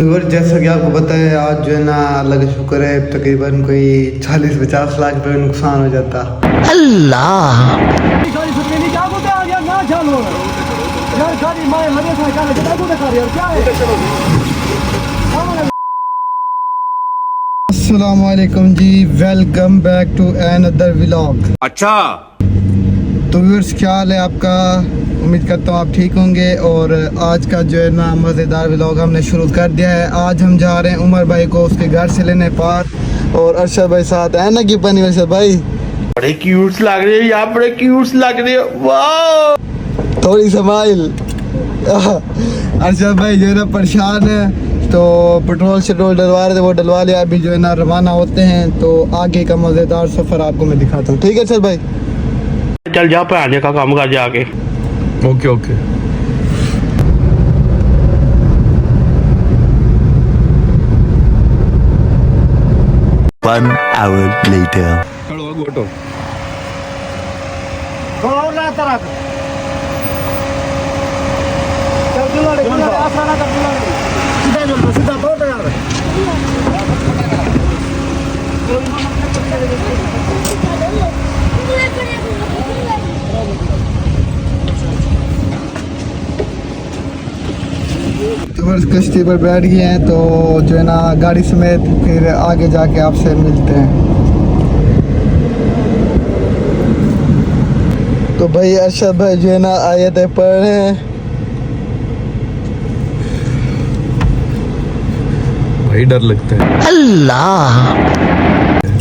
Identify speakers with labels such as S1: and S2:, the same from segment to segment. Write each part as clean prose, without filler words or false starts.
S1: और जैसा कि आपको पता है आज जो है ना अल्लाह का शुक्र है तकरीबन कोई 40-50 लाख रुपए का नुकसान हो जाता।
S2: अल्लाह
S1: अस्सलाम वालेकुम जी, welcome back to another vlog.
S3: अच्छा
S1: तो व्यूअर्स क्या हाल है आपका? उम्मीद करता हूँ आप ठीक होंगे। और आज का जो है ना मज़ेदार व्लॉग हमने शुरू कर दिया है। आज हम जा रहे हैं उमर भाई को उसके घर से लेने पार, और अरशद भाई साथ है ना कि बनी अरशद भाई
S3: बड़े क्यूट लग रहे हैं, यहाँ बड़े क्यूट लग रहे हैं। वाह
S1: थोड़ी स्माइल। अरशद भाई जो है ना परेशान है, तो पेट्रोल शेट्रोल डलवा रहे थे, वो डलवा लिया। अभी जो है ना रवाना होते हैं, तो आगे का मज़ेदार सफ़र आपको मैं दिखाता हूँ। ठीक है अरशद भाई?
S3: चल जा पे आने का काम कर जाके।
S1: Okay okay.
S2: One hour later.
S1: तो बस कश्ती पर बैठ गए हैं, तो जो है ना गाड़ी समेत फिर आगे जाके आपसे मिलते हैं। तो भाई अरशद भाई जो है ना आयतें पढ़ रहे हैं।
S4: भाई डर लगता है।
S2: अल्लाह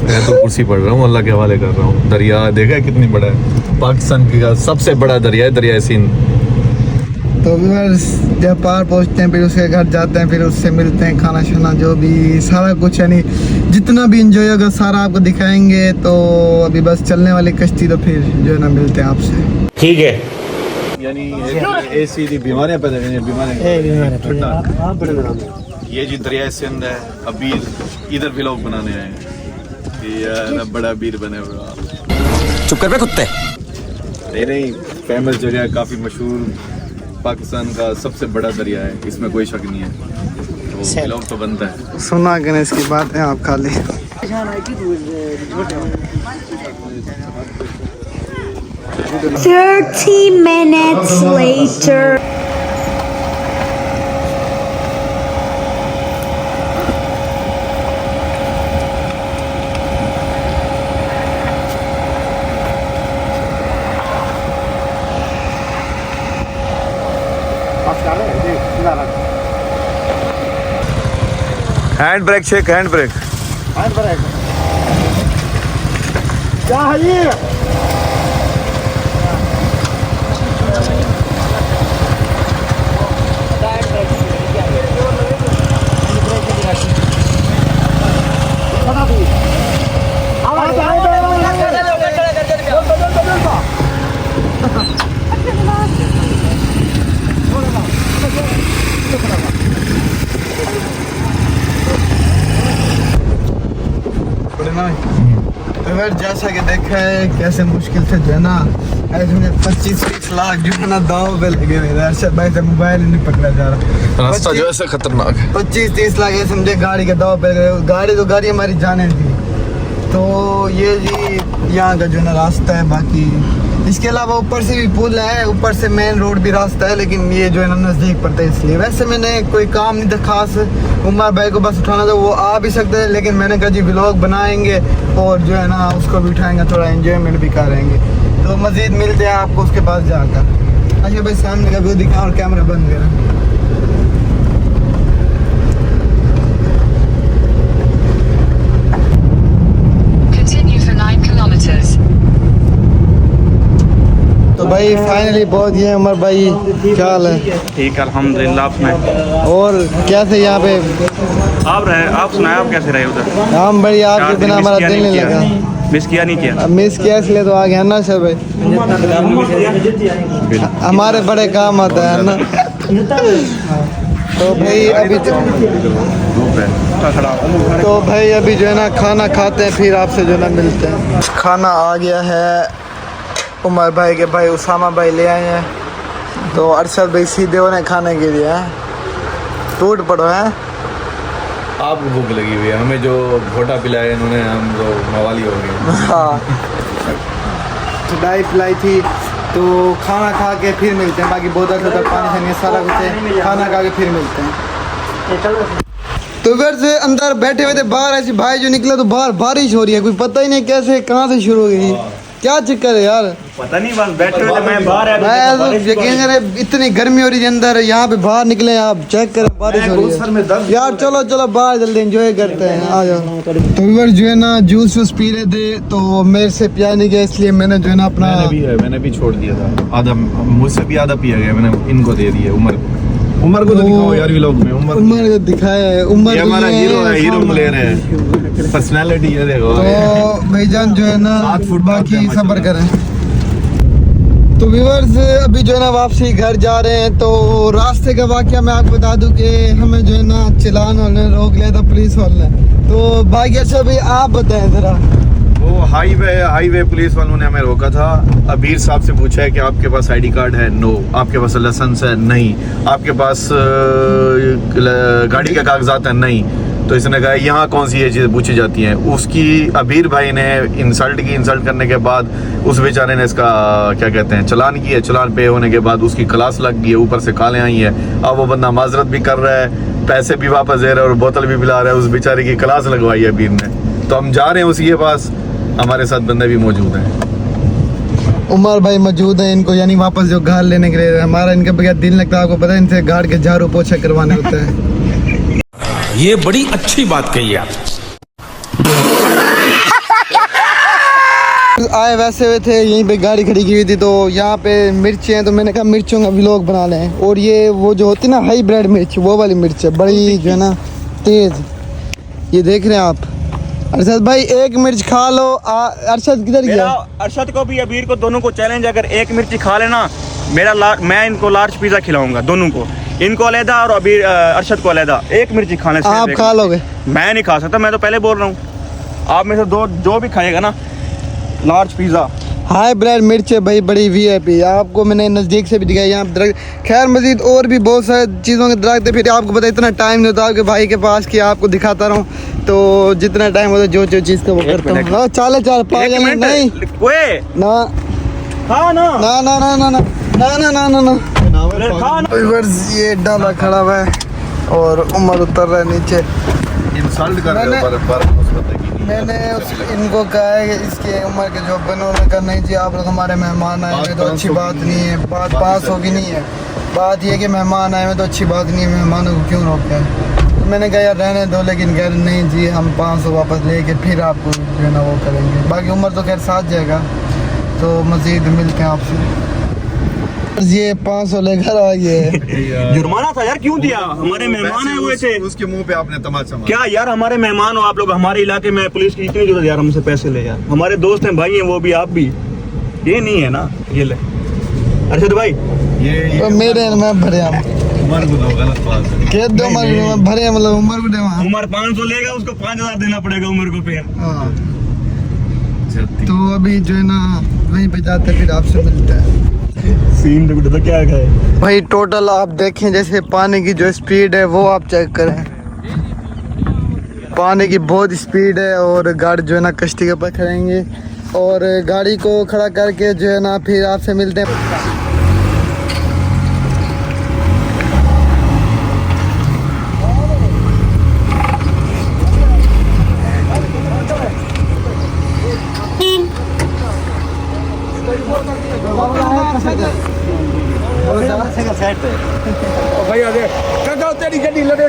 S4: मैं तो कुर्सी पढ़ रहा हूँ, अल्लाह के हवाले कर रहा हूँ। दरिया देखा है कितनी बड़ा है, पाकिस्तान का सबसे बड़ा दरिया है, दरिया सिंध।
S1: तो व्यूअर्स जब पार पहुंचते हैं फिर उसके घर जाते हैं, फिर उससे मिलते हैं, खाना शाना जो भी सारा कुछ यानी जितना भी इंजॉय होगा सारा आपको दिखाएंगे। तो अभी बस चलने वाली कश्ती, तो फिर जो है ना मिलते हैं आपसे।
S3: ठीक है।
S4: यानी ऐसी बीमारियां पैदा हुई हैं, बीमारियां। ये जी दरिया सिंध है। अभी इधर व्लॉग बनाने आए हैं। ये बड़ा बीर बने हुआ।
S2: चुप कर बे कुत्ते।
S4: नहीं फेमस दरिया है, काफी मशहूर, पाकिस्तान का सबसे बड़ा दरिया है, इसमें कोई शक नहीं है। तो व्लॉग तो बनता है।
S1: सुना करें इसकी बात है आप खाली।
S5: 30 minutes later.
S4: Hand brake check, hand brake.
S1: क्या है ये? अगर जैसा कि देखा है कैसे मुश्किल से जो है ना ऐसे 25-30 लाख जो है ना दाव पे लगे हुए। अरशद भाई से मोबाइल ही नहीं पकड़ा जा रहा।
S4: रास्ता जो है खतरनाक है।
S1: 25-30 लाख ये समझे गाड़ी के दाव पे लगे। गाड़ी हमारी जाने थी। तो ये जी यहाँ का जो है ना रास्ता है। बाकी इसके अलावा ऊपर से भी पुल है, ऊपर से मेन रोड भी रास्ता है, लेकिन ये जो है ना नज़दीक पड़ता है इसलिए। वैसे मैंने कोई काम नहीं था खास, उमर भाई को बस उठाना था, वो आ भी सकते हैं, लेकिन मैंने कहा जी व्लॉग बनाएंगे और जो है ना उसको भी उठाएंगे, थोड़ा एंजॉयमेंट भी करेंगे। तो मज़ीद मिलते हैं आपको उसके पास जाकर। अच्छा भाई सामने का व्यू दिखा और कैमरा बंद करा। तो भाई फाइनली पहुंच गए उमर भाई, क्या हाल है?
S3: ठीक अल्हम्दुलिल्लाह। अपने
S1: और कैसे यहाँ पे
S3: आप सुनाए, आप कैसे रहे उधर?
S1: हम भाई आपके बिना हमारा दिल नहीं लगा।
S3: मिस किया नहीं किया?
S1: अब मिस किया इसलिए तो आ गया ना सर भाई, हमारे बड़े काम आता है ना। तो भाई अभी जो है ना खाना खाते हैं, फिर आपसे जो है ना मिलते हैं। खाना आ गया है, उमर भाई के भाई उसामा भाई ले आए हैं। तो अरशद भाई सीधे उन्हें खाने के लिए हैं, टूट पड़ो हैं।
S4: आपको भूख लगी हुई है, हमें जो घोटा पिलाया इन्होंने हम तो मवाली हो गए।
S1: हाँ तो डाई पिलाई थी, तो खाना खा के फिर मिलते हैं। बाकी बोतल शोतल पानी शानी सारा कुछ है, खाना खा के फिर मिलते हैं। तो घर से अंदर बैठे हुए थे, बाहर ऐसी भाई जो निकला तो बाहर बारिश हो रही है, कोई पता ही नहीं कैसे कहाँ से शुरू हो गई, क्या चक्कर है यार।
S6: पता नहीं, बस बैठे हुए थे, मैं बाहर आया
S1: मैं तो यकीन करें इतनी गर्मी हो रही है अंदर, यहाँ पे बाहर निकले आप चेक करें बारिश हो रही है यार। चलो चलो बाहर जल्दी एंजॉय करते हैं, आ जाओ। तो इधर जो है ना जूस वूस पी रहे थे, तो मेरे से पिया नहीं गया, इसलिए मैंने जो है ना अपना
S4: मैंने भी छोड़ दिया था आधा, मुझसे भी आधा पिया गया, मैंने इनको दे दिया। उमर को तो दिखाओ यार व्लॉग में।
S1: उमर को दिखाया है, उमर
S4: हमारा हीरो है, हीरो को ले रहे हैं, पर्सनालिटी है देखो।
S1: तो भाईजान जो है ना
S4: 7 फुट
S1: बाकी सब्र करें। तो व्यूअर्स अभी जो है ना वापसी घर जा रहे हैं, तो रास्ते का वाकया मैं आपको बता दूं कि हमें जो है ना चालान वाले ने रोक लिया था, पुलिस वाले ने। तो बाकी अच्छा भाई आप बताएं जरा।
S4: वो हाईवे पुलिस वालों ने हमें रोका था। अबीर साहब से पूछा है कि आपके पास आईडी कार्ड है? नो। आपके पास लाइसेंस है? नहीं। आपके पास गाड़ी के कागजात है? नहीं। तो इसने कहा यहाँ कौन सी ये चीज़ें पूछी जाती हैं। उसकी अबीर भाई ने इंसल्ट करने के बाद उस बेचारे ने इसका क्या कहते हैं चालान किया। चालान पे होने के बाद उसकी क्लास लग गई है, ऊपर से कालें आई हैं। अब वो बंदा माजरत भी कर रहा है, पैसे भी वापस दे रहा है और बोतल भी पिला रहा है। उस बेचारे की क्लास लगवाई है अबीर ने। तो हम जा रहे हैं उसी के पास, हमारे साथ बंदे भी मौजूद हैं।
S1: उमर भाई मौजूद है, इनको यानी वापस जो घर लेने के लिए। हमारा इनके बगैर दिन लगता है, आपको पता है, इनसे गाड़ के झाड़ू पोछा करवाने होते हैं।
S7: ये बड़ी अच्छी बात कही आप।
S1: आए वैसे हुए थे, यहीं पे गाड़ी खड़ी की हुई थी, तो यहाँ पे मिर्ची हैं, तो मैंने कहा मिर्चों का व्लॉग बना लें। और ये वो जो होती है ना हाईब्रिड मिर्च, वो वाली मिर्च है, बड़ी जो है ना तेज। ये देख रहे हैं आप। अरशद भाई एक मिर्च खा लो। अरशद किधर गया?
S6: अरशद को भी अबीर को दोनों को चैलेंज, अगर एक मिर्ची खा लेना मैं इनको लार्ज पिज्जा खिलाऊंगा दोनों को, इनको अलहदा और अबीर अरशद को अलहदा। एक मिर्ची खाने से
S1: आप खा लोगे?
S6: मैं नहीं खा सकता, मैं तो पहले बोल रहा हूँ। आप में से दो जो भी खाएगा ना लार्ज पिज्जा।
S1: हाईब्रिड मिर्च है भाई, बड़ी वीआईपी। आपको मैंने नज़दीक से भी दिखाया यहाँ दरख्त। खैर मजीद और भी बहुत सारी चीज़ों के दरख्त है, फिर आपको पता इतना टाइम नहीं होता आपके भाई के पास कि आपको दिखाता रहूँ। तो जितना टाइम होता है जो चीज़ का वो करता हूँ। चाले पागल नहीं ना ना ना ना ना ना ना ना ना ना। ये डाला खड़ा हुआ है और उमर उतर रहा है नीचे।
S4: इंसल्ट कर रहे हो।
S1: मैंने इनको कहा है कि इसके उम्र के जो बनो का नहीं जी, आप लोग हमारे मेहमान आए हुए तो अच्छी बात नहीं है, बात पास होगी नहीं है। बात ये कि मेहमान आए हुए तो अच्छी बात नहीं है, मेहमानों को क्यों रोकते हैं। तो मैंने कहा यार रहने दो, लेकिन कह रहे नहीं जी हम 500 वापस लेके फिर आपको जो है ना वो करेंगे। बाकी उम्र तो खैर साथ जाएगा, तो मज़ीद मिलते हैं आपसे। ये 500 लेकर आ गए।
S6: जुर्माना था यार, क्यों दिया? हमारे मेहमान आए हुए थे।
S4: उसके मुंह पे आपने तमाचा मारा।
S6: क्या यार, हमारे मेहमान हो आप लोग, हमारे इलाके में पुलिस की इतनी जरूरत यार, हमसे पैसे ले यार। हमारे दोस्त हैं, भाई हैं, वो भी आप भी। ये नहीं है ना, ये ले अरशद भाई,
S4: ये
S1: तो मेरे मैं भरे हम
S4: उमर को दो, गलत बात है।
S1: कह दो मैं भरे मतलब उमर को दे वहाँ।
S6: उमर 500 लेगा, उसको 5000 देना पड़ेगा उमर को फिर।
S1: हाँ तो अभी जो है ना वहीं पे जाते फिर आपसे मिलते हैं।
S6: सीन तो क्या है
S1: भाई टोटल आप देखें, जैसे पानी की जो स्पीड है वो आप चेक करें। पानी की बहुत स्पीड है और गाड़ी जो है ना कश्ती के ऊपर खड़ेंगे और गाड़ी को खड़ा करके जो है ना फिर आपसे मिलते हैं।
S3: भैया देख तेरी गड्डी लड़े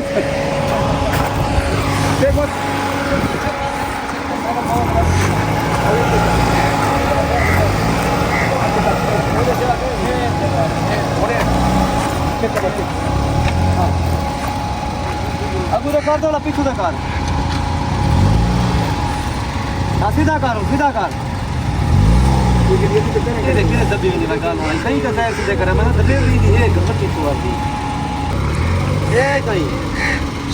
S3: देखो।
S1: अगू कर दो पीछू कर, सीधा कर सीधा कर। कहीं का टायर सीधे करा मैंने दबे हुई थी एक मट्टी को आती ए कहीं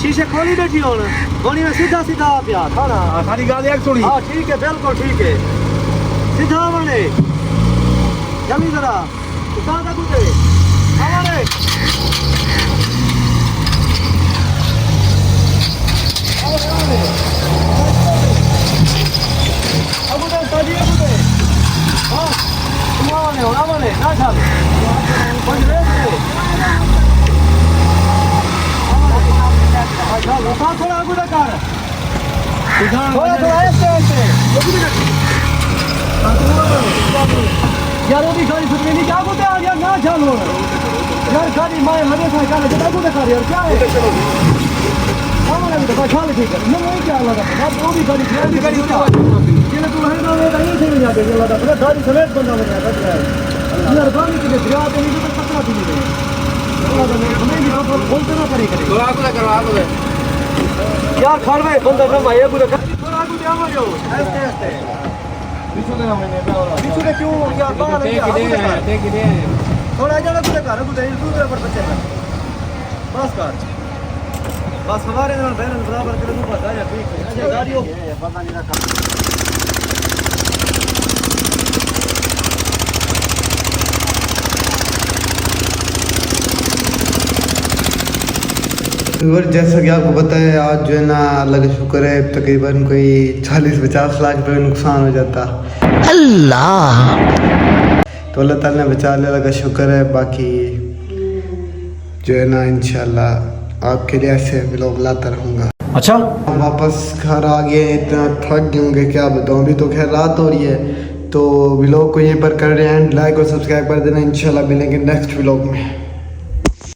S1: शीशे खोली बैठी हो ना गोली में सीधा सीधा आप यार खाना
S3: सारी गाल एक सुनी।
S1: हाँ ठीक है बिल्कुल ठीक है, सीधा बने जल्दी जरा कहाँ तक उठे हमारे हाँ थोड़ा आगे कार थोड़ा थोड़ा ऐसे ऐसे यार वो भी गाड़ी सुनने नहीं क्या बोलते यार यार ना चलो यार गाड़ी माए हमेशा गाड़ी जब आगे देखा यार क्या है हमारा भी तो खा ले ठीक है मैं वही क्या लगा यार वो भी गाड़ी क्या क्या तू है ना मैं नहीं समझ आते लगा अपना गाड़ी समेत बंदा बना है यार गाड़ी के दरिया पे नहीं तो पकड़ा भी नहीं हमें भी आप बोलते ना करे करे थोड़ा आगे करवा आगे यार खड़ में बंदा ना भाई पूरा थोड़ा आगे दे आओ ऐसे ऐसे पीछे ना मैंने पीछे ने क्यों यार बाहर देख दे थोड़ा जरा तू कर तू दे दूसरे पर बच्चे कर बस कर बस हमारे नाल बैलेंस बराबर कर तू पता है ठीक है अच्छा गाड़ी हो पता नहीं रखा और जैसा कि आपको पता है आज जो है ना अल्लाह का शुक्र है तकरीबन कोई 40-50 लाख रुपए का नुकसान हो जाता
S2: अल्लाह
S1: तो अल्लाह ताला ने बचा लिया, अल्लाह का शुक्र है। बाकी जो है ना इंशाल्लाह आपके लिए ऐसे व्लॉग लाता रहूँगा।
S7: अच्छा
S1: वापस घर आ गए, इतना थक गए होंगे क्या बताऊँ। अभी तो खैर रात हो रही है तो व्लॉग को यहीं पर कर रहे हैं, लाइक और सब्सक्राइब कर देना। इंशाल्लाह मिलेंगे नेक्स्ट व्लॉग में।